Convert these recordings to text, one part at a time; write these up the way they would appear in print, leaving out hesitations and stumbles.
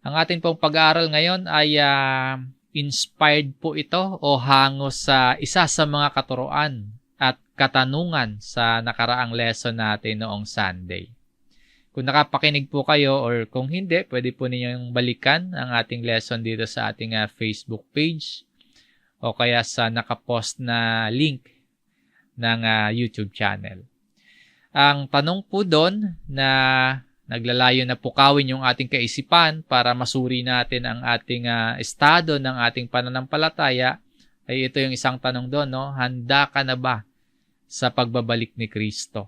Ang ating pong pag-aaral ngayon ay inspired po ito o hango sa isa sa mga katuruan at katanungan sa nakaraang lesson natin noong Sunday. Kung nakapakinig po kayo or kung hindi, pwede po ninyong balikan ang ating lesson dito sa ating Facebook page o kaya sa nakapost na link ng YouTube channel. Ang tanong po doon na naglalayo na pukawin yung ating kaisipan para masuri natin ang ating estado ng ating pananampalataya ay ito yung isang tanong doon, no? Handa ka na ba sa pagbabalik ni Kristo?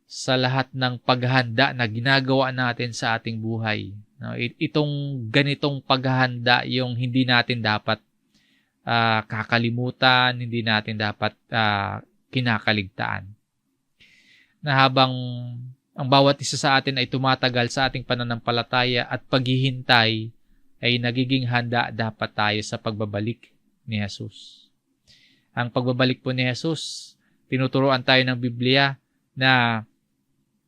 Sa lahat ng paghahanda na ginagawa natin sa ating buhay, no? Itong ganitong paghahanda yung hindi natin dapat kakalimutan, hindi natin dapat kinakaligtaan. Na habang ang bawat isa sa atin ay tumatagal sa ating pananampalataya at paghihintay, ay nagiging handa dapat tayo sa pagbabalik ni Jesus. Ang pagbabalik po ni Jesus, tinuturuan tayo ng Biblia na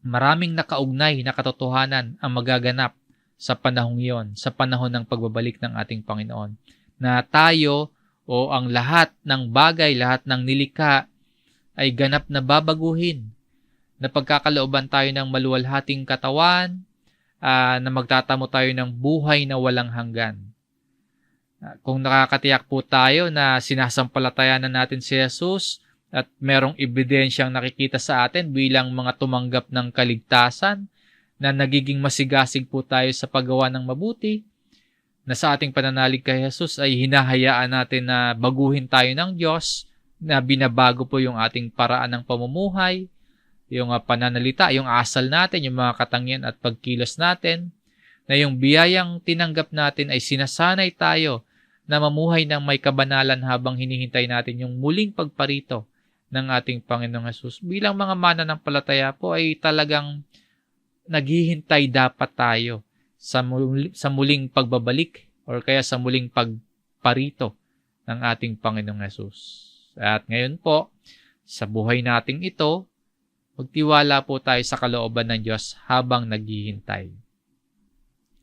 maraming nakaugnay na katotohanan ang magaganap sa panahong iyon, sa panahon ng pagbabalik ng ating Panginoon. Na tayo o ang lahat ng bagay, lahat ng nilikha ay ganap na babaguhin. Na pagkakalooban tayo ng maluwalhating katawan, na magtatamo tayo ng buhay na walang hanggan. Kung nakakatiyak po tayo na sinasampalatayanan natin si Jesus at merong ebidensyang nakikita sa atin bilang mga tumanggap ng kaligtasan, na nagiging masigasig po tayo sa paggawa ng mabuti, na sa ating pananalig kay Jesus ay hinahayaan natin na baguhin tayo ng Diyos, na binabago po yung ating paraan ng pamumuhay, yung pananalita, yung asal natin, yung mga katangian at pagkilos natin, na yung biyayang tinanggap natin ay sinasanay tayo na mamuhay ng may kabanalan habang hinihintay natin yung muling pagparito ng ating Panginoong Hesus. Bilang mga mananampalataya po ay talagang naghihintay dapat tayo sa muling pagbabalik or kaya sa muling pagparito ng ating Panginoong Hesus. At ngayon po, sa buhay nating ito, magtiwala po tayo sa kalooban ng Diyos habang naghihintay.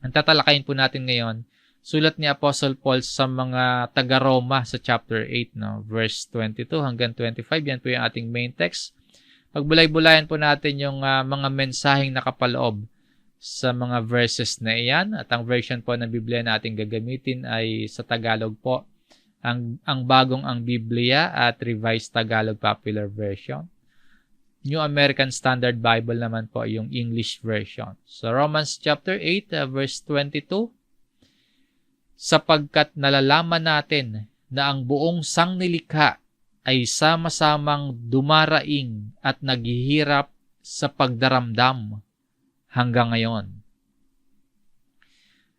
Ang tatalakayin po natin ngayon, sulat ni Apostle Paul sa mga taga-Roma sa chapter 8, no? Verse 22 hanggang 25. Yan po yung ating main text. Pagbulay-bulayan po natin yung mga mensaheng nakapaloob sa mga verses na iyan. At ang version po ng Biblia na ating gagamitin ay sa Tagalog po. Ang bagong ang Biblia at Revised Tagalog Popular Version. New American Standard Bible naman po yung English version. So Romans chapter 8 verse 22, sapagkat nalalaman natin na ang buong sangnilikha ay sama-samang dumaraing at naghihirap sa pagdaramdam hanggang ngayon.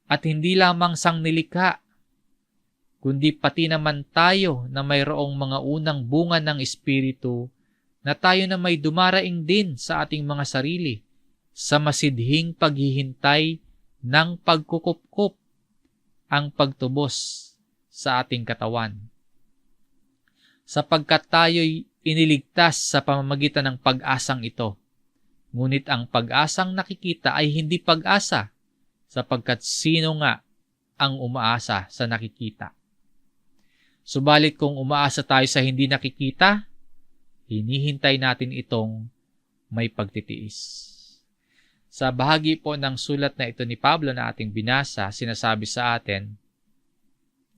At hindi lamang sangnilikha, kundi pati naman tayo na mayroong mga unang bunga ng Espiritu, na tayo na may dumaraing din sa ating mga sarili sa masidhing paghihintay ng pagkukupkup ang pagtubos sa ating katawan. Sapagkat tayo'y iniligtas sa pamamagitan ng pag-asang ito. Ngunit ang pag-asang nakikita ay hindi pag-asa, sapagkat sino nga ang umaasa sa nakikita? Subalit kung umaasa tayo sa hindi nakikita, hinihintay natin itong may pagtitiis. Sa bahagi po ng sulat na ito ni Pablo na ating binasa, sinasabi sa atin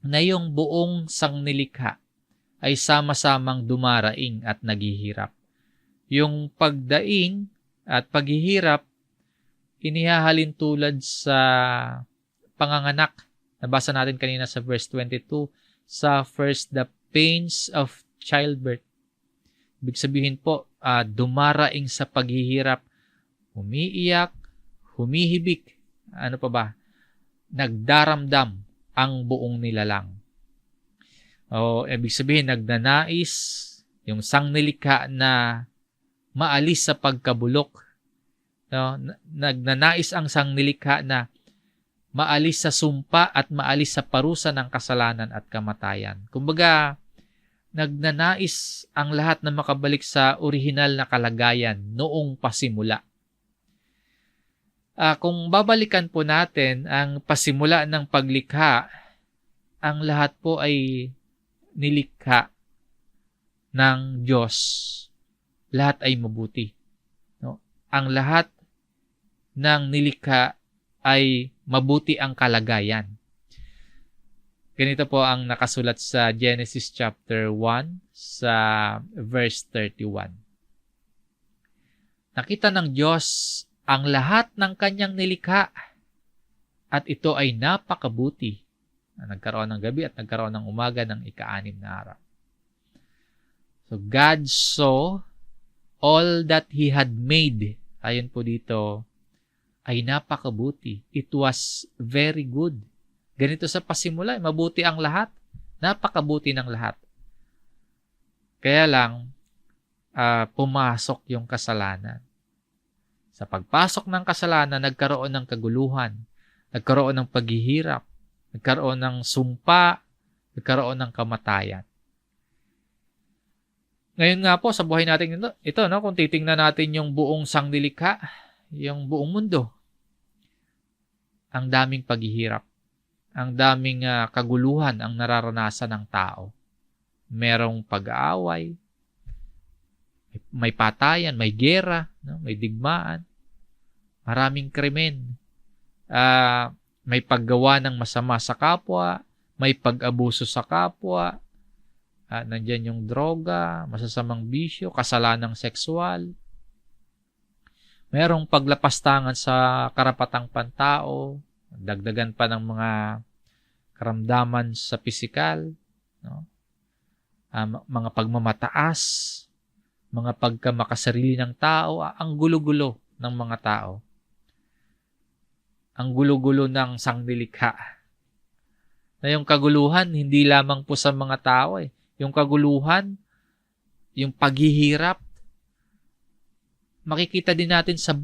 na yung buong sangnilikha ay sama-samang dumaraing at naghihirap. Yung pagdaing at paghihirap, inihahalin tulad sa panganganak. Nabasa natin kanina sa verse 22, sa first, the pains of childbirth. Ibig sabihin po, dumaraing sa paghihirap, umiiyak, humihibik, ano pa ba? Nagdaramdam ang buong nilalang. O ibig sabihin, nagnanais yung sangnilikha na maalis sa pagkabulok. No? Nagnanais ang sangnilikha na maalis sa sumpa at maalis sa parusa ng kasalanan at kamatayan. Kumbaga, nagnanais ang lahat na makabalik sa orihinal na kalagayan noong pasimula. Kung babalikan po natin ang pasimula ng paglikha, ang lahat po ay nilikha ng Diyos. Lahat ay mabuti. No? Ang lahat ng nilikha ay mabuti ang kalagayan. Ganito po ang nakasulat sa Genesis chapter 1 sa verse 31. Nakita ng Diyos ang lahat ng kanyang nilikha at ito ay napakabuti. Nagkaroon ng gabi at nagkaroon ng umaga ng ika-6 na araw. So God saw all that He had made. Ayon po dito, ay napakabuti. It was very good. Ganito sa pasimula, mabuti ang lahat. Napakabuti ng lahat. Kaya lang, pumasok yung kasalanan. Sa pagpasok ng kasalanan, nagkaroon ng kaguluhan, nagkaroon ng paghihirap, nagkaroon ng sumpa, nagkaroon ng kamatayan. Ngayon nga po, sa buhay natin ito, no, kung titingnan natin yung buong sangnilikha, yung buong mundo, ang daming paghihirap, ang daming kaguluhan ang nararanasan ng tao. Merong pag-aaway, may patayan, may giyera, no? May digmaan, maraming krimen, may paggawa ng masama sa kapwa, may pag-abuso sa kapwa, nandyan yung droga, masasamang bisyo, kasalanang sexual, merong paglapastangan sa karapatang pantao, dagdagan pa ng mga karamdaman sa pisikal, no? Mga pagmamataas, mga pagkamakasarili ng tao, ang gulo-gulo ng mga tao. Ang gulo-gulo ng sangnilikha. Na yung kaguluhan, hindi lamang po sa mga tao Yung kaguluhan, yung paghihirap, makikita din natin sa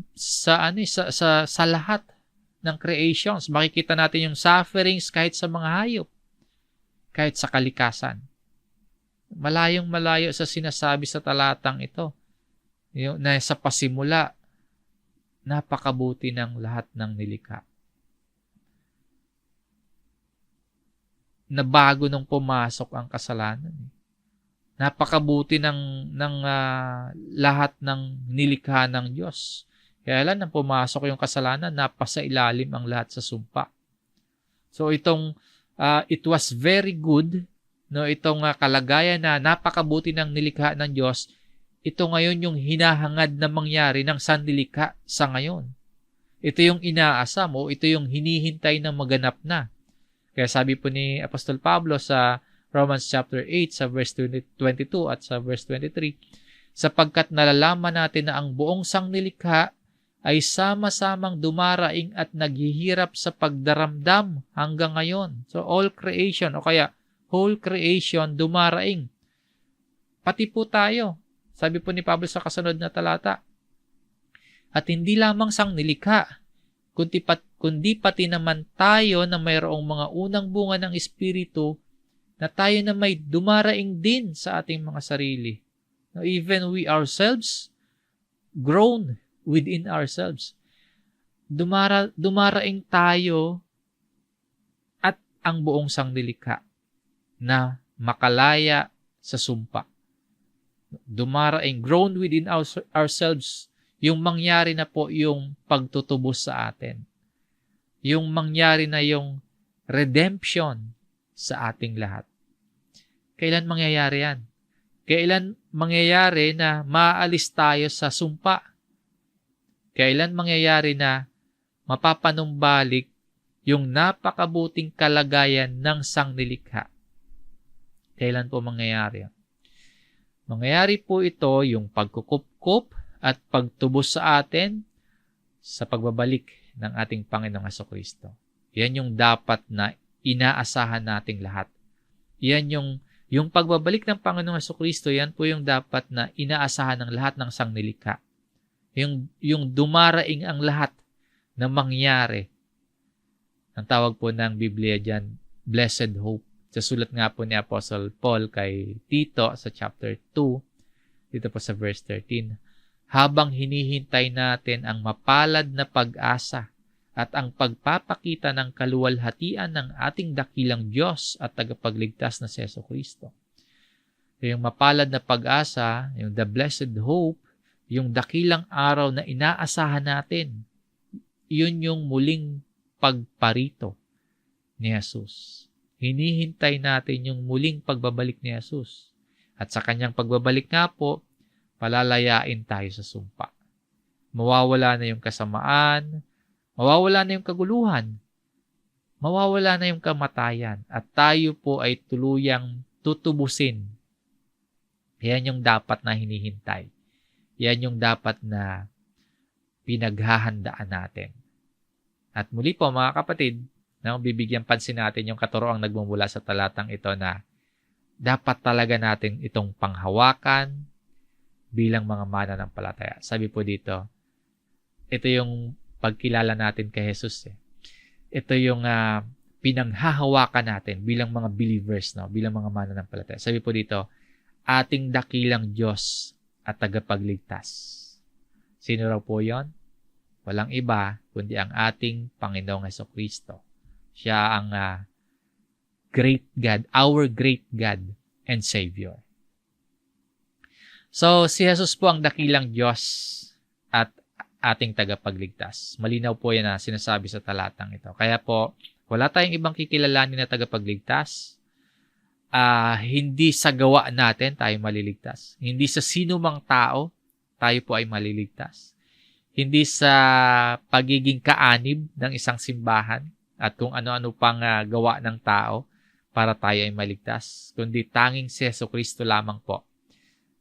lahat ng creations. Makikita natin yung sufferings kahit sa mga hayop, kahit sa kalikasan. Malayong malayo sa sinasabi sa talatang ito. Yung, na sa pasimula, napakabuti ng lahat ng nilikha. Na bago nung pumasok ang kasalanan. Napakabuti ng lahat ng nilikha ng Diyos. Kaya lang nang pumasok yung kasalanan, napasailalim ang lahat sa sumpa. So itong it was very good, no, itong kalagayan na napakabuti ng nilikha ng Diyos, ito ngayon yung hinahangad na mangyari ng sannilikha sa ngayon. Ito yung inaasam o ito yung hinihintay na maganap na. Kaya sabi po ni Apostol Pablo sa Romans chapter 8 sa verse 22 at sa verse 23, sapagkat nalalaman natin na ang buong sangnilikha ay sama-samang dumaraing at naghihirap sa pagdaramdam hanggang ngayon. So all creation o kaya whole creation dumaraing. Pati po tayo. Sabi po ni Pablo sa kasunod na talata. At hindi lamang sangnilikha, kundi pati naman tayo na mayroong mga unang bunga ng Espiritu na tayo na may dumaraing din sa ating mga sarili. Now, even we ourselves, grown within ourselves. Dumaraing tayo at ang buong sangnilikha na makalaya sa sumpa. Dumaraing, grown within ourselves, yung mangyari na po yung pagtutubos sa atin. Yung mangyari na yung redemption sa ating lahat. Kailan mangyayari yan? Kailan mangyayari na maalis tayo sa sumpa? Kailan mangyayari na mapapanumbalik yung napakabuting kalagayan ng sangnilikha? Kailan po mangyayari yan? Mangyayari po ito yung pagkukupkup at pagtubos sa atin sa pagbabalik ng ating Panginoong Jesucristo. Yan yung dapat na inaasahan nating lahat. Yan yung pagbabalik ng Panginoong Jesucristo, yan po yung dapat na inaasahan ng lahat ng sangnilikha. Yung dumaraing ang lahat na mangyari. Ang tawag po ng Biblia dyan, blessed hope. Sa sulat nga po ni Apostle Paul kay Tito sa chapter 2, dito po sa verse 13. habang hinihintay natin ang mapalad na pag-asa at ang pagpapakita ng kaluwalhatian ng ating dakilang Diyos at tagapagligtas na si Jesucristo. Yung mapalad na pag-asa, yung the blessed hope, yung dakilang araw na inaasahan natin, yun yung muling pagparito ni Jesus. Hinihintay natin yung muling pagbabalik ni Jesus. At sa kanyang pagbabalik nga po, palalayain tayo sa sumpa. Mawawala na yung kasamaan, mawawala na yung kaguluhan, mawawala na yung kamatayan, at tayo po ay tuluyang tutubusin. Yan yung dapat na hinihintay. Yan yung dapat na pinaghahandaan natin. At muli po mga kapatid, bibigyan pansin natin yung katuroang nagmumula sa talatang ito na dapat talaga natin itong panghawakan bilang mga mananampalataya. Sabi po dito, ito yung pagkilala natin kay Jesus. Ito yung pinanghahawakan natin bilang mga believers, bilang mga mananampalataya. Sabi po dito, ating dakilang Diyos at tagapagligtas. Sino raw po yon? Walang iba kundi ang ating Panginoong Jesucristo. Siya ang great God, our great God and Savior. So, si Jesus po ang dakilang Diyos at ating tagapagligtas. Malinaw po yan na sinasabi sa talatang ito. Kaya po, wala tayong ibang kikilalanin na tagapagligtas. Hindi sa gawa natin tayo maliligtas. Hindi sa sino mang tao tayo po ay maliligtas. Hindi sa pagiging kaanib ng isang simbahan at kung ano-ano pang gawa ng tao para tayo ay maligtas, kundi tanging si Jesucristo lamang po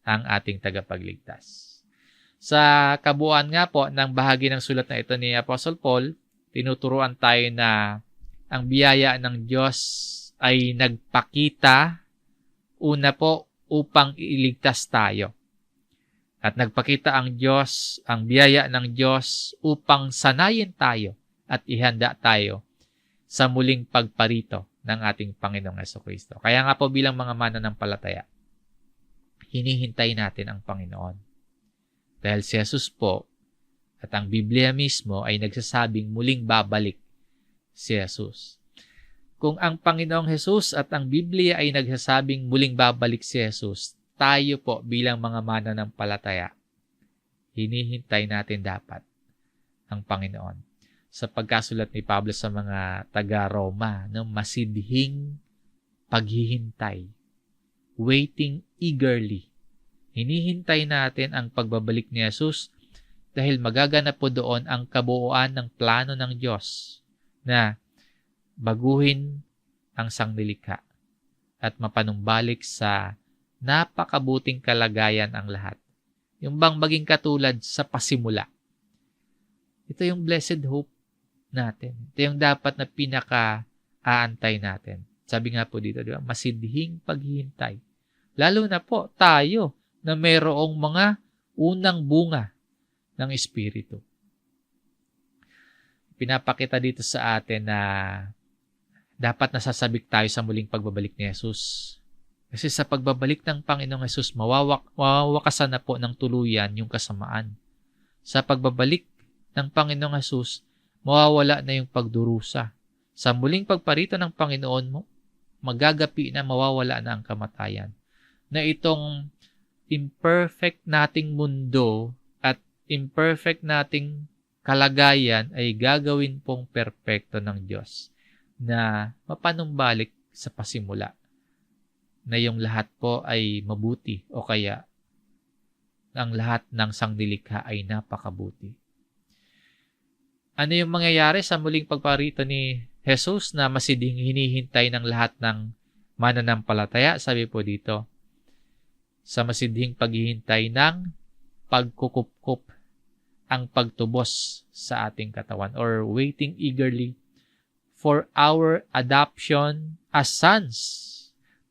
ang ating tagapagligtas. Sa kabuuan nga po ng bahagi ng sulat na ito ni Apostle Paul, tinuturuan tayo na ang biyaya ng Diyos ay nagpakita una po upang iligtas tayo. At nagpakita ang Diyos, ang biyaya ng Diyos upang sanayin tayo at ihanda tayo sa muling pagparito ng ating Panginoong Jesucristo. Kaya nga po bilang mga mananampalataya, hinihintay natin ang Panginoon. Dahil si Jesus po at ang Biblia mismo ay nagsasabing muling babalik si Jesus. Kung ang Panginoong Jesus at ang Biblia ay nagsasabing muling babalik si Jesus, tayo po bilang mga mananampalataya, hinihintay natin dapat ang Panginoon. Sa pagkasulat ni Pablo sa mga taga-Roma, masidhing paghihintay, waiting eagerly. Hinihintay natin ang pagbabalik ni Jesus dahil magaganap po doon ang kabuuan ng plano ng Diyos na baguhin ang sangnilikha at mapanumbalik sa napakabuting kalagayan ang lahat. Yung bang maging katulad sa pasimula. Ito yung blessed hope natin. Ito yung dapat na pinaka-aantay natin. Sabi nga po dito, di ba? Masidhing paghihintay. Lalo na po tayo na mayroong mga unang bunga ng Espiritu. Pinapakita dito sa atin na dapat nasasabik tayo sa muling pagbabalik ni Jesus. Kasi sa pagbabalik ng Panginoong Jesus, mawawakasan na po ng tuluyan yung kasamaan. Sa pagbabalik ng Panginoong Jesus, mawawala na yung pagdurusa. Sa muling pagparito ng Panginoon mo, magagapi na mawawala na ang kamatayan. Na itong imperfect nating mundo at imperfect nating kalagayan ay gagawin pong perpekto ng Diyos na mapanumbalik sa pasimula. Na yung lahat po ay mabuti o kaya ang lahat ng sangnilikha ay napakabuti. Ano yung mangyayari sa muling pagparito ni Jesus na masidhing hinihintay ng lahat ng mananampalataya? Sabi po dito, sa masidhing paghihintay ng pagkukup-kup ang pagtubos sa ating katawan or waiting eagerly for our adoption as sons,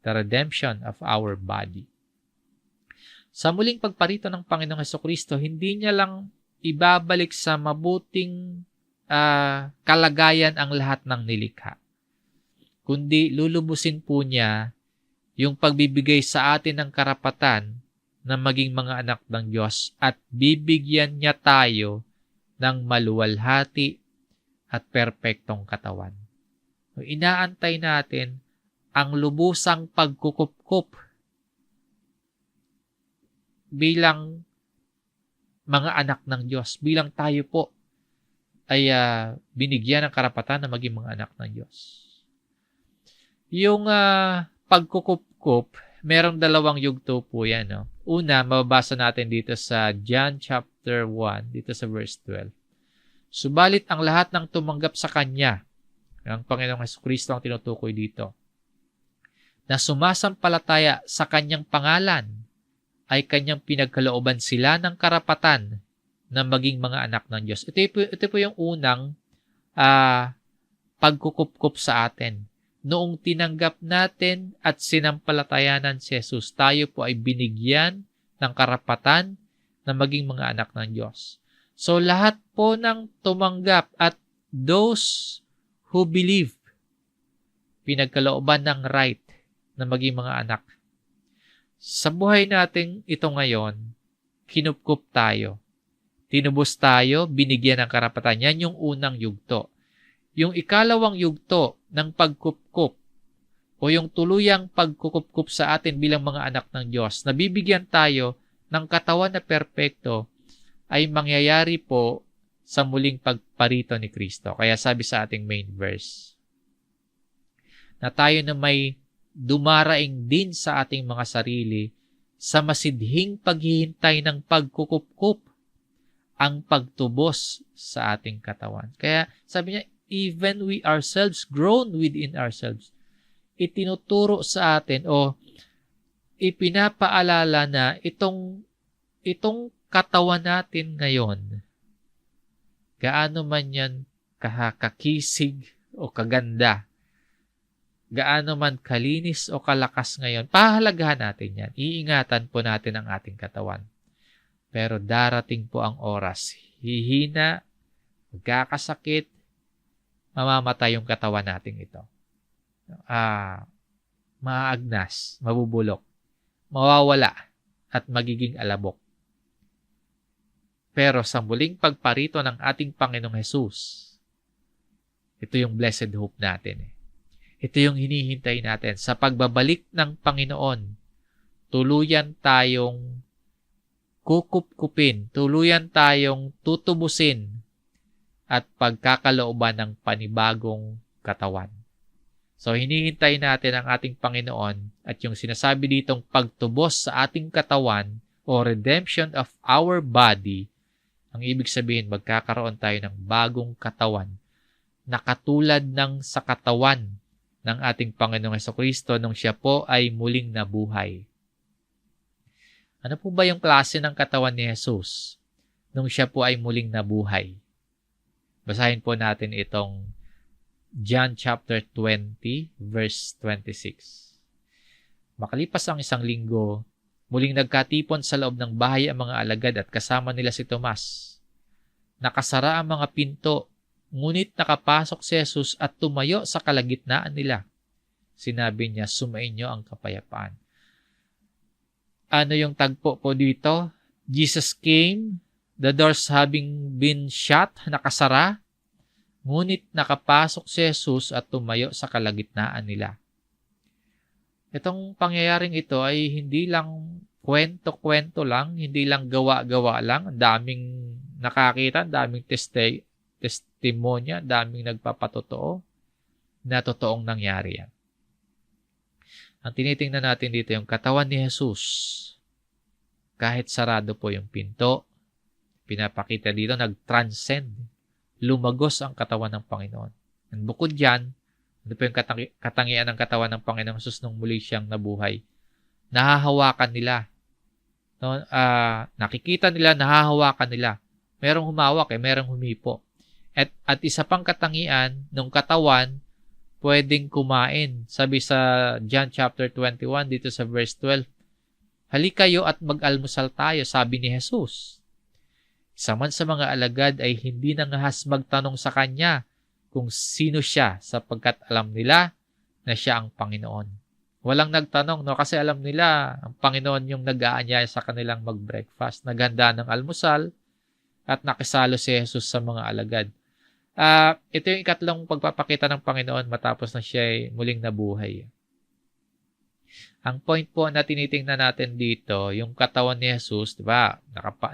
the redemption of our body. Sa muling pagparito ng Panginoong Jesucristo, hindi niya lang ibabalik sa mabuting kalagayan ang lahat ng nilikha, kundi lulubusin po niya yung pagbibigay sa atin ng karapatan na maging mga anak ng Diyos at bibigyan niya tayo ng maluwalhati at perpektong katawan. Inaantay natin ang lubusang pagkukupkup bilang mga anak ng Diyos, bilang tayo po ay binigyan ng karapatan na maging mga anak ng Diyos. Yung pagkukupkup, merong dalawang yugto po yan. No? Una, mababasa natin dito sa John chapter 1, dito sa verse 12. Subalit ang lahat ng tumanggap sa Kanya, ang Panginoong Jesucristo ang tinutukoy dito, na sumasampalataya sa Kanyang pangalan, ay Kanyang pinagkalooban sila ng karapatan na maging mga anak ng Diyos. Ito po yung unang pagkukupkup sa atin. Noong tinanggap natin at sinampalatayanan si Jesus, tayo po ay binigyan ng karapatan na maging mga anak ng Diyos. So lahat po ng tumanggap at those who believe, pinagkalooban ng right na maging mga anak. Sa buhay natin ito ngayon, kinupkup tayo. Tinubos tayo, binigyan ng karapatan. Yan yung unang yugto. Yung ikalawang yugto ng pagkupkup o yung tuluyang pagkukupkup sa atin bilang mga anak ng Diyos, nabibigyan tayo ng katawan na perpekto, ay mangyayari po sa muling pagparito ni Kristo. Kaya sabi sa ating main verse, na tayo na may dumaraing din sa ating mga sarili sa masidhing paghihintay ng pagkukupkup, ang pagtubos sa ating katawan. Kaya sabi niya, even we ourselves, grown within ourselves, itinuturo sa atin o ipinapaalala na itong katawan natin ngayon, gaano man yan kakisig o kaganda, gaano man kalinis o kalakas ngayon, pahalagahan natin yan. Iingatan po natin ang ating katawan. Pero darating po ang oras, hihina, magkakasakit, mamamatay yung katawan natin ito. Maagnas, mabubulok, mawawala, at magiging alabok. Pero sa muling pagparito ng ating Panginoong Hesus, ito yung blessed hope natin. Ito yung hinihintay natin. Sa pagbabalik ng Panginoon, tuluyan tayong kukupkupin, tuluyan tayong tutubusin at pagkakalooban ng panibagong katawan. So, hinihintay natin ang ating Panginoon at yung sinasabi ditong pagtubos sa ating katawan o redemption of our body, ang ibig sabihin, magkakaroon tayo ng bagong katawan na katulad ng sa katawan ng ating Panginoong Jesucristo nung siya po ay muling nabuhay. Ano po ba yung klase ng katawan ni Jesus nung siya po ay muling nabuhay? Basahin po natin itong John chapter 20, verse 26. Makalipas ang isang linggo, muling nagkatipon sa loob ng bahay ang mga alagad at kasama nila si Tomas. Nakasara ang mga pinto, ngunit nakapasok si Jesus at tumayo sa kalagitnaan nila. Sinabi niya, sumainyo ang kapayapaan. Ano yung tagpo po dito? Jesus came, the doors having been shut, nakasara, ngunit nakapasok si Jesus at tumayo sa kalagitnaan nila. Itong pangyayaring ito ay hindi lang kwento-kwento lang, hindi lang gawa-gawa lang, ang daming nakakita, ang daming testimonya, ang daming nagpapatotoo na totoong nangyari yan. Ang tinitingnan natin dito yung katawan ni Jesus. Kahit sarado po yung pinto, pinapakita dito, nag-transcend. Lumagos ang katawan ng Panginoon. And bukod dyan, ano po yung katangian ng katawan ng Panginoong Jesus nung muli siyang nabuhay? Nahahawakan nila. No? Nakikita nila, nahahawakan nila. Merong humawak, merong humipo. At isa pang katangian ng katawan, pwedeng kumain. Sabi sa John chapter 21, dito sa verse 12, halika kayo at mag-almusal tayo, sabi ni Jesus. Isa man sa mga alagad ay hindi nangahas magtanong sa kanya kung sino siya sapagkat alam nila na siya ang Panginoon. Walang nagtanong, no? Kasi alam nila, ang Panginoon yung nag-aanyaya sa kanilang mag-breakfast. Naghanda ng almusal at nakisalo si Jesus sa mga alagad. Ito yung ikatlong pagpapakita ng Panginoon matapos na siya ay muling nabuhay. Ang point po na tinitingnan natin dito, yung katawan ni Jesus, di ba?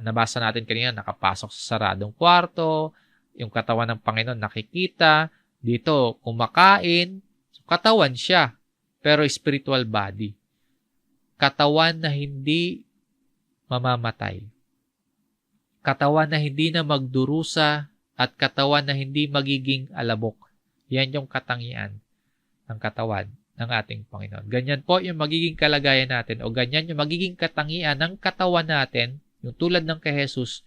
Nabasa natin kanina, nakapasok sa saradong kwarto, yung katawan ng Panginoon nakikita, dito kumakain, katawan siya, pero spiritual body. Katawan na hindi mamamatay. Katawan na hindi na magdurusa at katawan na hindi magiging alabok. Yan yung katangian ng katawan ng ating Panginoon. Ganyan po yung magiging kalagayan natin o ganyan yung magiging katangian ng katawan natin, yung tulad ng kay Jesus,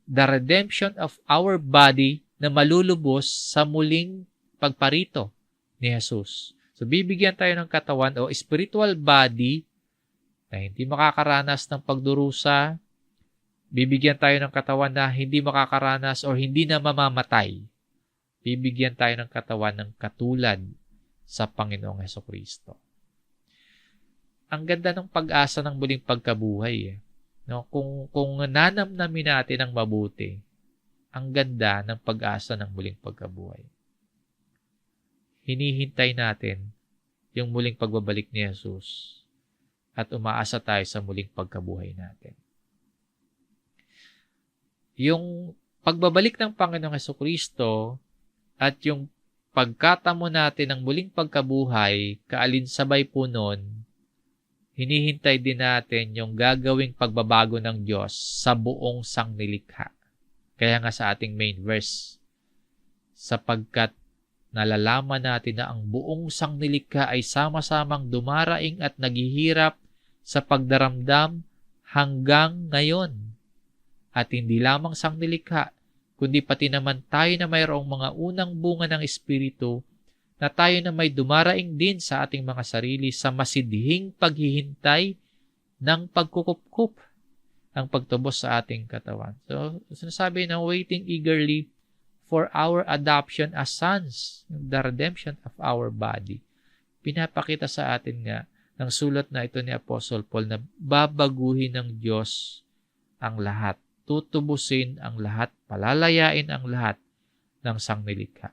the redemption of our body na malulubos sa muling pagparito ni Jesus. So, bibigyan tayo ng katawan o spiritual body na hindi makakaranas ng pagdurusa. Bibigyan tayo ng katawan na hindi makakaranas o hindi na mamamatay. Bibigyan tayo ng katawan ng katulad sa Panginoong Hesukristo. Ang ganda ng pag-asa ng muling pagkabuhay. No? Kung nanamnamin natin ang mabuti, ang ganda ng pag-asa ng muling pagkabuhay. Hinihintay natin yung muling pagbabalik ni Jesus at umaasa tayo sa muling pagkabuhay natin. Yung pagbabalik ng Panginoong Hesukristo at yung pagkatamo natin ng muling pagkabuhay, kaalinsabay po nun, hinihintay din natin yung gagawing pagbabago ng Diyos sa buong sangnilikha. Kaya nga sa ating main verse, sapagkat nalalaman natin na ang buong sangnilikha ay sama-samang dumaraing at naghihirap sa pagdaramdam hanggang ngayon. At hindi lamang sangnilikha, kundi pati naman tayo na mayroong mga unang bunga ng Espiritu na tayo na may dumaraing din sa ating mga sarili sa masidhing paghihintay ng pagkukupkup ang pagtubos sa ating katawan. So, sinasabi na waiting eagerly for our adoption as sons, the redemption of our body. Pinapakita sa atin nga ng sulat na ito ni Apostle Paul na babaguhin ng Diyos ang lahat. Tutubusin ang lahat, palalayain ang lahat ng sangnilikha.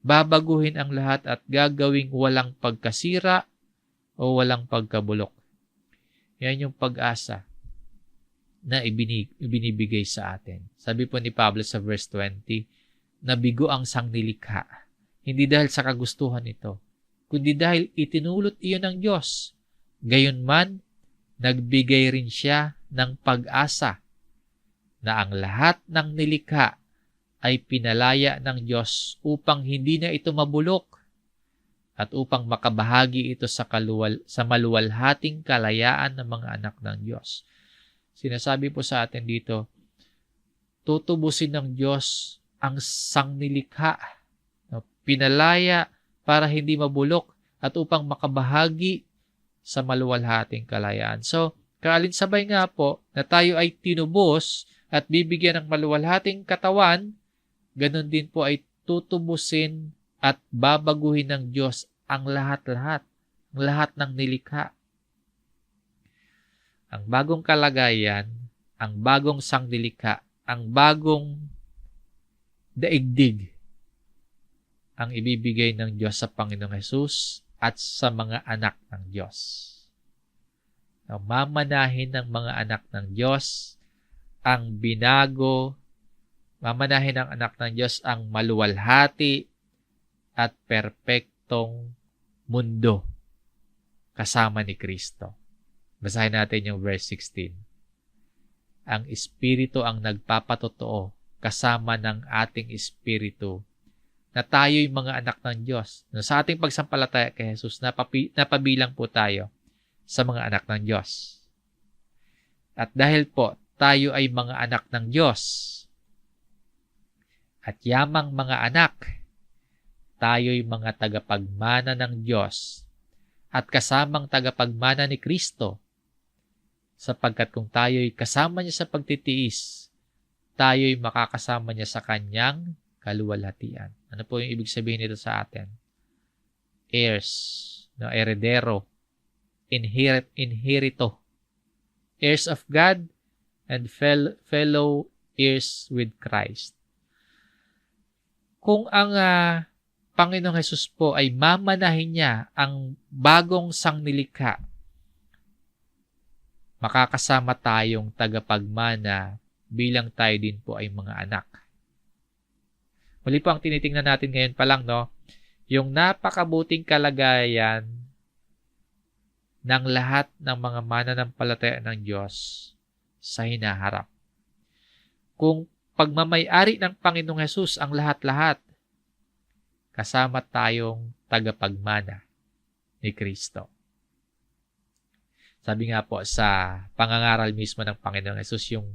Babaguhin ang lahat at gagawing walang pagkasira o walang pagkabulok. Yan yung pag-asa na ibinibigay sa atin. Sabi po ni Pablo sa verse 20, nabigo ang sangnilikha, hindi dahil sa kagustuhan nito, kundi dahil itinulot iyon ng Diyos. Gayunman, nagbigay rin siya ng pag-asa na ang lahat ng nilikha ay pinalaya ng Diyos upang hindi na ito mabulok at upang makabahagi ito sa maluwalhating kalayaan ng mga anak ng Diyos. Sinasabi po sa atin dito, tutubusin ng Diyos ang sangnilikha, pinalaya para hindi mabulok at upang makabahagi sa maluwalhating kalayaan. So, kaalinsabay nga po na tayo ay tinubos at bibigyan ng maluwalhating katawan, ganun din po ay tutubusin at babaguhin ng Diyos ang lahat-lahat, ang lahat ng nilikha. Ang bagong kalagayan, ang bagong sangnilikha, ang bagong daigdig ang ibibigay ng Diyos sa Panginoong Hesus at sa mga anak ng Diyos. Mamanahin ng mga anak ng Diyos ang binago, mamanahin ng anak ng Diyos ang maluwalhati at perpektong mundo kasama ni Kristo. Basahin natin yung verse 16. Ang Espiritu ang nagpapatotoo kasama ng ating Espiritu na tayo'y mga anak ng Diyos. Sa ating pagsampalataya kay Jesus, napabilang po tayo sa mga anak ng Diyos. At dahil po tayo ay mga anak ng Diyos at yamang mga anak, tayo'y mga tagapagmana ng Diyos at kasamang tagapagmana ni Kristo, sapagkat kung tayo'y kasama niya sa pagtitiis, tayo'y makakasama niya sa kanyang kaluwalhatian. Ano po yung ibig sabihin nito sa atin? Heirs, heredero inherito, heirs of God and fellow heirs with Christ. Kung ang Panginoong Hesus po ay mamanahin niya ang bagong sangnilikha, makakasama tayong tagapagmana bilang tayo din po ay mga anak. Muli po ang tinitingnan natin ngayon pa lang, no? Yung napakabuting kalagayan ng lahat ng mga mananampalataya ng Diyos sa hinaharap. Kung pagmamay-ari ng Panginoong Hesus ang lahat-lahat, kasama tayong tagapagmana ni Kristo. Sabi nga po sa pangangaral mismo ng Panginoong Hesus, yung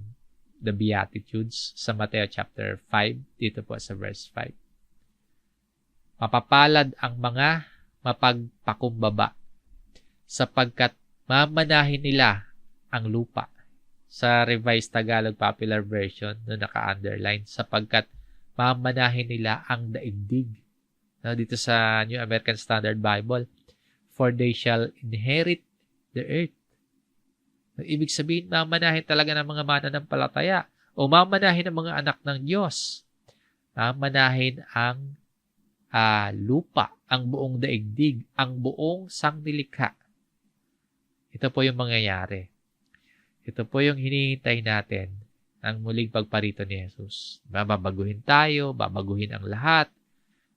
the Beatitudes sa Mateo chapter 5, dito po sa verse 5. Mapapalad ang mga mapagpakumbaba sapagkat mamanahin nila ang lupa. Sa Revised Tagalog Popular Version, no, naka-underline, sapagkat mamanahin nila ang daigdig. No, dito sa New American Standard Bible, for they shall inherit the earth. Ibig sabihin, mamanahin talaga ng mga mananampalataya o mamanahin ng mga anak ng Diyos. Mamanahin ang lupa, ang buong daigdig, ang buong sangnilikha. Ito po yung mangyayari. Ito po yung hinihintay natin, ang muling pagparito ni Jesus. Babaguhin tayo, babaguhin ang lahat,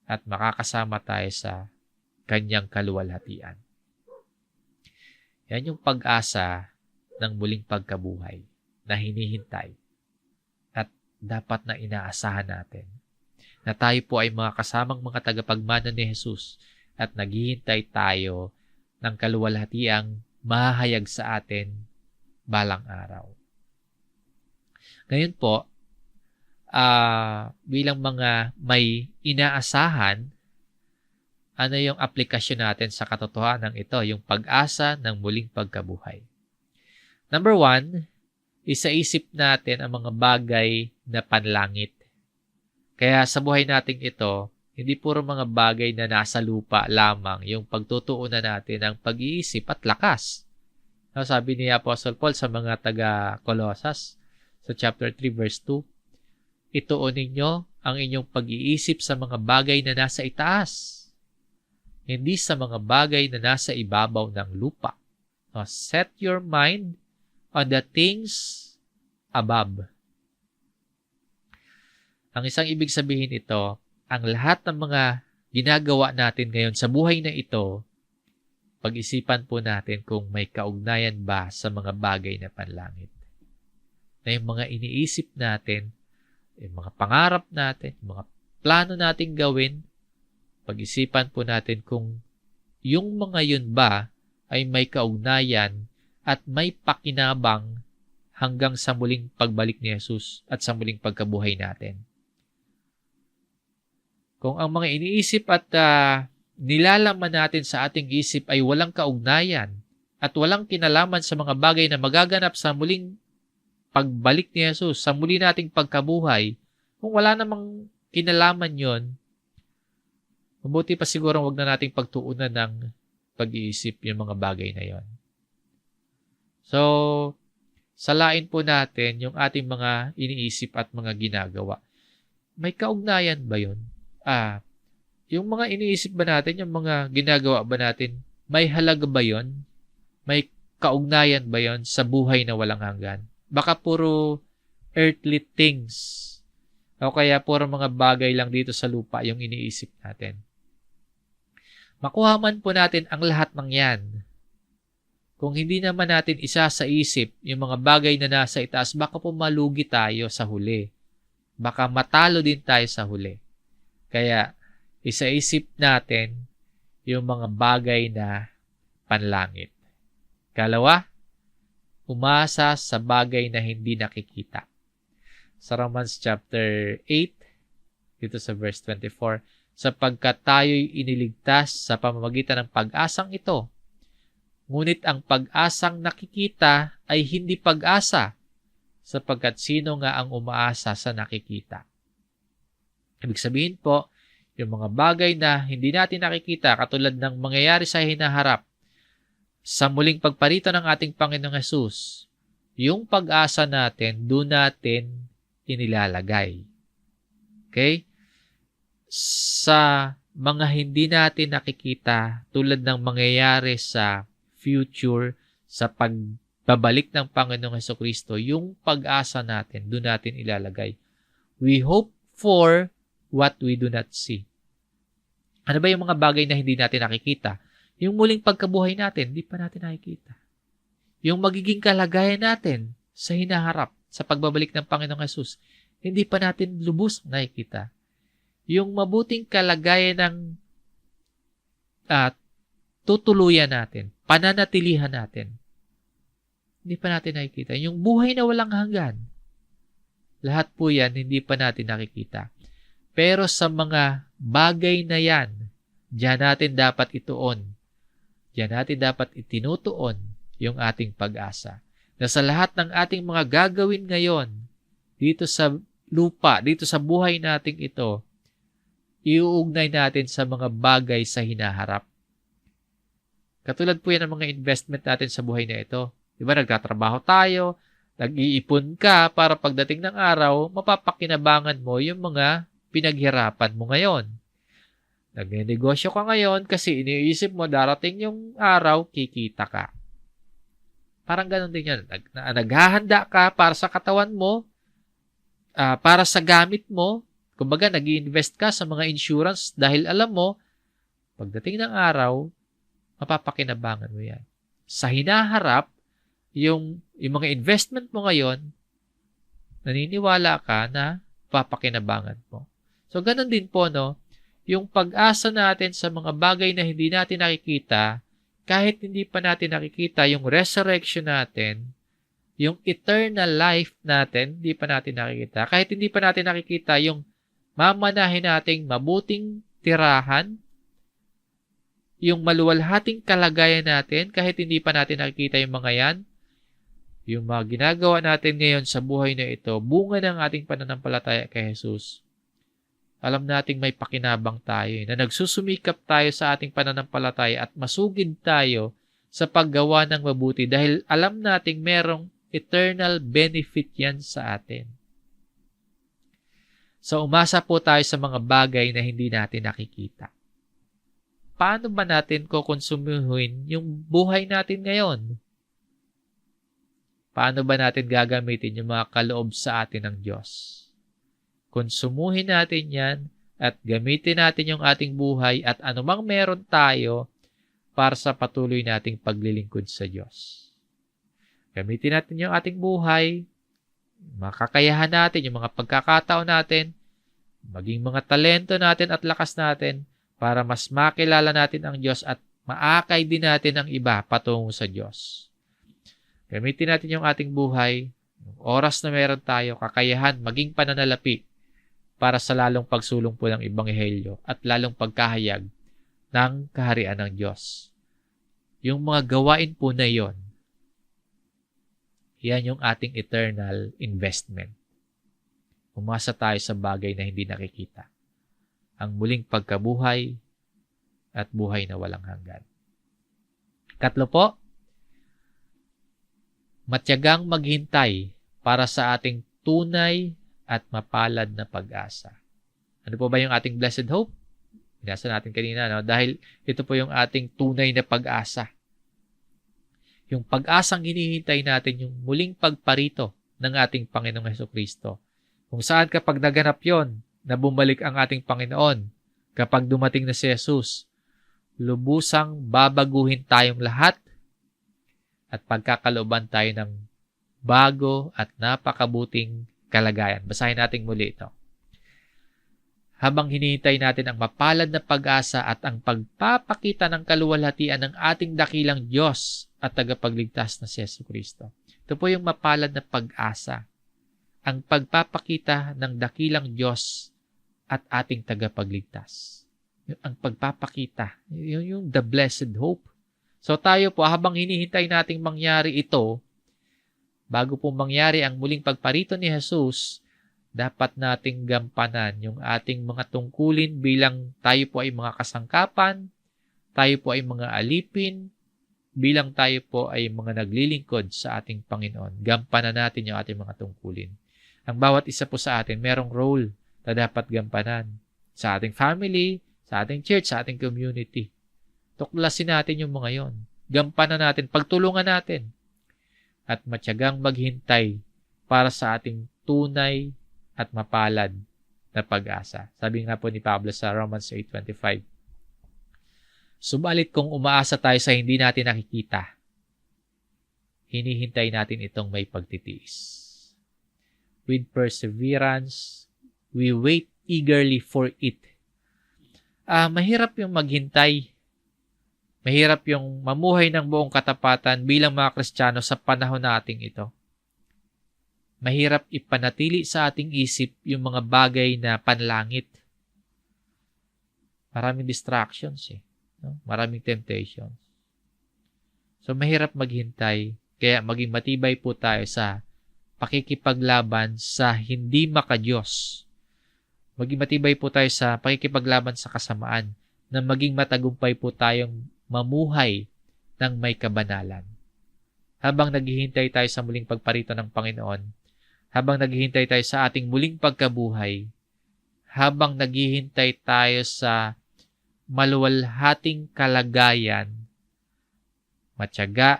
at makakasama tayo sa kanyang kaluwalhatian. Yan yung pag-asa ng muling pagkabuhay na hinihintay at dapat na inaasahan natin na tayo po ay mga kasamang mga tagapagmana ni Jesus at naghihintay tayo ng kaluwalhatiang mahayag sa atin balang araw. Ngayon po, bilang mga may inaasahan, ano yung aplikasyon natin sa katotohanan ito, yung pag-asa ng muling pagkabuhay? Number 1, isaisip natin ang mga bagay na panlangit. Kaya sa buhay nating ito, hindi puro mga bagay na nasa lupa lamang yung pagtutuunan natin ng pag-iisip at lakas. Sabi ni Apostle Paul sa mga taga-Colosas sa chapter 3 verse 2, ituon ninyo ang inyong pag-iisip sa mga bagay na nasa itaas, hindi sa mga bagay na nasa ibabaw ng lupa. Set your mind on the things above. Ang isang ibig sabihin ito, ang lahat ng mga ginagawa natin ngayon sa buhay na ito, pag-isipan po natin kung may kaugnayan ba sa mga bagay na panlangit. Na yung mga iniisip natin, yung mga pangarap natin, yung mga plano nating gawin, pag-isipan po natin kung yung mga yun ba ay may kaugnayan at may pakinabang hanggang sa muling pagbalik ni Jesus at sa muling pagkabuhay natin. Kung ang mga iniisip at nilalaman natin sa ating isip ay walang kaugnayan at walang kinalaman sa mga bagay na magaganap sa muling pagbalik ni Jesus, sa muli nating pagkabuhay, kung wala namang kinalaman yon, mabuti pa siguro wag na nating pagtuunan ng pag-iisip yung mga bagay na yon. So, salain po natin yung ating mga iniisip at mga ginagawa. May kaugnayan ba yun? Yung mga iniisip ba natin, yung mga ginagawa ba natin, may halaga ba yun? May kaugnayan ba yun sa buhay na walang hanggan? Baka puro earthly things o kaya puro mga bagay lang dito sa lupa yung iniisip natin. Makuha man po natin ang lahat ng yan. Kung hindi naman natin isa sa isip yung mga bagay na nasa itaas, baka po malugi tayo sa huli. Baka matalo din tayo sa huli. Kaya, isaisip natin yung mga bagay na panlangit. Kalawa, umasa sa bagay na hindi nakikita. Sa Romans chapter 8, dito sa verse 24, sapagkat tayo'y iniligtas sa pamamagitan ng pag-asang ito, ngunit ang pag-asang nakikita ay hindi pag-asa, sapagkat sino nga ang umaasa sa nakikita. Ibig sabihin po, yung mga bagay na hindi natin nakikita, katulad ng mangyayari sa hinaharap, Sa muling pagparito ng ating Panginoong Hesus, yung pag-asa natin, doon natin inilalagay. Okay? Sa mga hindi natin nakikita, tulad ng mangyayari sa future, sa pagbabalik ng Panginoong Hesukristo, yung pag-asa natin, doon natin ilalagay. We hope for what we do not see. Ano ba yung mga bagay na hindi natin nakikita? Yung muling pagkabuhay natin, hindi pa natin nakikita. Yung magiging kalagayan natin sa hinaharap, sa pagbabalik ng Panginoong Hesus, hindi pa natin lubos nakikita. Yung mabuting kalagayan ng tutuluyan natin, pananatilihan natin, hindi pa natin nakikita. Yung buhay na walang hanggan, lahat po yan, hindi pa natin nakikita. Pero sa mga bagay na yan, diyan natin dapat ituon. Diyan natin dapat itinutuon yung ating pag-asa. Na sa lahat ng ating mga gagawin ngayon, dito sa lupa, dito sa buhay nating ito, iuugnay natin sa mga bagay sa hinaharap. Katulad po yan ng mga investment natin sa buhay na ito. Diba, nagtatrabaho tayo, nag-iipon ka para pagdating ng araw, mapapakinabangan mo yung mga pinaghirapan mo ngayon. Nagnenegosyo ka ngayon kasi iniisip mo darating yung araw, kikita ka. Parang ganun din yan. Naghahanda ka para sa katawan mo, para sa gamit mo. Kumbaga, nag-i-invest ka sa mga insurance dahil alam mo, pagdating ng araw, mapapakinabangan mo yan. Sa hinaharap, yung mga investment mo ngayon, naniniwala ka na papakinabangan mo. So, ganun din po, no? Yung pag-asa natin sa mga bagay na hindi natin nakikita, kahit hindi pa natin nakikita yung resurrection natin, yung eternal life natin, hindi pa natin nakikita. Kahit hindi pa natin nakikita yung mamanahin nating mabuting tirahan, yung maluwalhating kalagayan natin, kahit hindi pa natin nakikita yung mga yan, yung mga ginagawa natin ngayon sa buhay na ito, bunga ng ating pananampalataya kay Jesus. Alam nating may pakinabang tayo, na nagsusumikap tayo sa ating pananampalataya at masugid tayo sa paggawa ng mabuti dahil alam nating merong eternal benefit yan sa atin. So, umasa po tayo sa mga bagay na hindi natin nakikita. Paano ba natin kukonsumuhin yung buhay natin ngayon? Paano ba natin gagamitin yung mga kaloob sa atin ng Diyos? Konsumuhin natin yan at gamitin natin yung ating buhay at anumang meron tayo para sa patuloy nating paglilingkod sa Diyos. Gamitin natin yung ating buhay, makakayahan natin, yung mga pagkakataon natin, maging mga talento natin at lakas natin para mas makilala natin ang Diyos at maakay din natin ang iba patungo sa Diyos. Gamitin natin yung ating buhay, yung oras na meron tayo, kakayahan, maging pananalapi para sa lalong pagsulong po ng Ebanghelyo at lalong pagkahayag ng kaharian ng Diyos. Yung mga gawain po na yon, yan yung ating eternal investment. Umasa tayo sa bagay na hindi nakikita. Ang muling pagkabuhay at buhay na walang hanggan. Katlo po, matyagang maghintay para sa ating tunay at mapalad na pag-asa. Ano po ba yung ating blessed hope? Binasa natin kanina, no? Dahil ito po yung ating tunay na pag-asa. Yung pag-asang hinihintay natin, yung muling pagparito ng ating Panginoong Hesukristo. Kung saan kapag naganap yon, na bumalik ang ating Panginoon, kapag dumating na si Jesus, lubusang babaguhin tayong lahat at pagkakalooban tayo ng bago at napakabuting kalagayan. Basahin natin muli ito. Habang hinihintay natin ang mapalad na pag-asa at ang pagpapakita ng kaluwalhatian ng ating dakilang Diyos at tagapagligtas na si Jesucristo. Ito po yung mapalad na pag-asa. Ang pagpapakita ng dakilang Diyos at ating tagapagligtas. Ang pagpapakita. Yung the blessed hope. So tayo po, habang hinihintay nating mangyari ito, bago po mangyari ang muling pagparito ni Jesus, dapat nating gampanan yung ating mga tungkulin bilang tayo po ay mga kasangkapan, tayo po ay mga alipin, bilang tayo po ay mga naglilingkod sa ating Panginoon, gampanan natin yung ating mga tungkulin. Ang bawat isa po sa atin, merong role na dapat gampanan sa ating family, sa ating church, sa ating community. Tuklasin natin yung mga yon. Gampanan natin, pagtulungan natin, at matyagang maghintay para sa ating tunay at mapalad na pag-asa. Sabi nga po ni Pablo sa Romans 8:25. Subalit kung umaasa tayo sa hindi natin nakikita, hinihintay natin itong may pagtitiis. With perseverance, we wait eagerly for it. Mahirap yung maghintay. Mahirap yung mamuhay ng buong katapatan bilang mga Kristiyano sa panahon nating ito. Mahirap ipanatili sa ating isip yung mga bagay na panlangit. Maraming distractions no? Maraming temptations. So mahirap maghintay, kaya maging matibay po tayo sa pakikipaglaban sa hindi makadiyos. Maging matibay po tayo sa pakikipaglaban sa kasamaan, na maging matagumpay po tayong mamuhay ng may kabanalan. Habang naghihintay tayo sa muling pagparito ng Panginoon, habang naghihintay tayo sa ating muling pagkabuhay, habang naghihintay tayo sa maluwalhating kalagayan, matyaga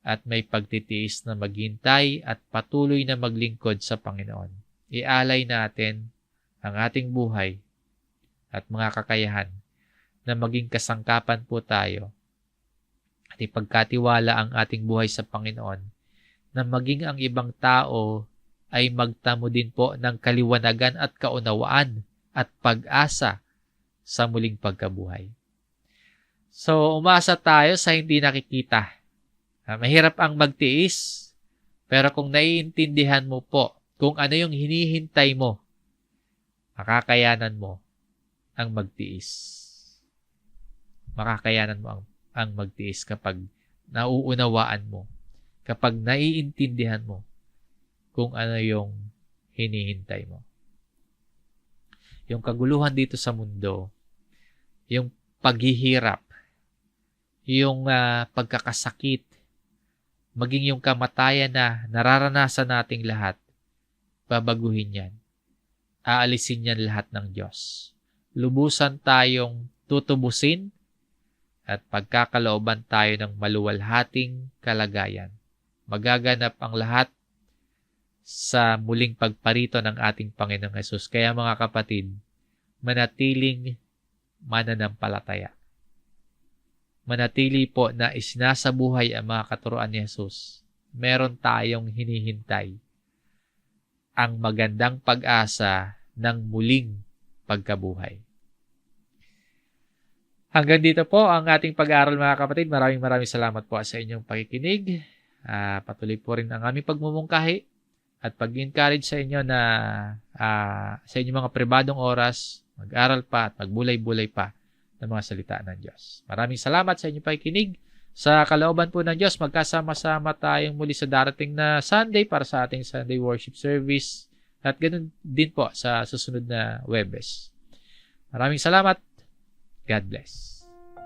at may pagtitiis na maghintay at patuloy na maglingkod sa Panginoon. Ialay natin ang ating buhay at mga kakayahan na maging kasangkapan po tayo at ipagkatiwala ang ating buhay sa Panginoon, na maging ang ibang tao ay magtamo din po ng kaliwanagan at kaunawaan at pag-asa sa muling pagkabuhay. So, umasa tayo sa hindi nakikita. Mahirap ang magtiis, pero kung naiintindihan mo po kung ano yung hinihintay mo, makakayanan mo ang magtiis. Makakayanan mo ang magtiis kapag nauunawaan mo, kapag naiintindihan mo kung ano yung hinihintay mo. Yung kaguluhan dito sa mundo, yung paghihirap, yung pagkakasakit, maging yung kamatayan na nararanasan nating lahat, babaguhin yan. Aalisin yan lahat ng Diyos. Lubusan tayong tutubusin at pagkakalooban tayo ng maluwalhating kalagayan. Magaganap ang lahat sa muling pagparito ng ating Panginoong Hesus. Kaya mga kapatid, manatiling mananampalataya. Manatili po na isinasabuhay ang mga katuruan ni Hesus. Meron tayong hinihintay, ang magandang pag-asa ng muling pagkabuhay. Hanggang dito po ang ating pag-aaral mga kapatid. Maraming salamat po sa inyong pakikinig. Patuloy po rin ang aming pagmumungkahi at pag-encourage sa inyo na sa inyong mga pribadong oras, mag-aral pa at magbulay-bulay pa ng mga salita ng Diyos. Maraming salamat sa inyong pakikinig. Sa kalooban po ng Diyos, magkasama-sama tayong muli sa darating na Sunday para sa ating Sunday worship service at ganoon din po sa susunod na Huwebes. Maraming salamat. God bless.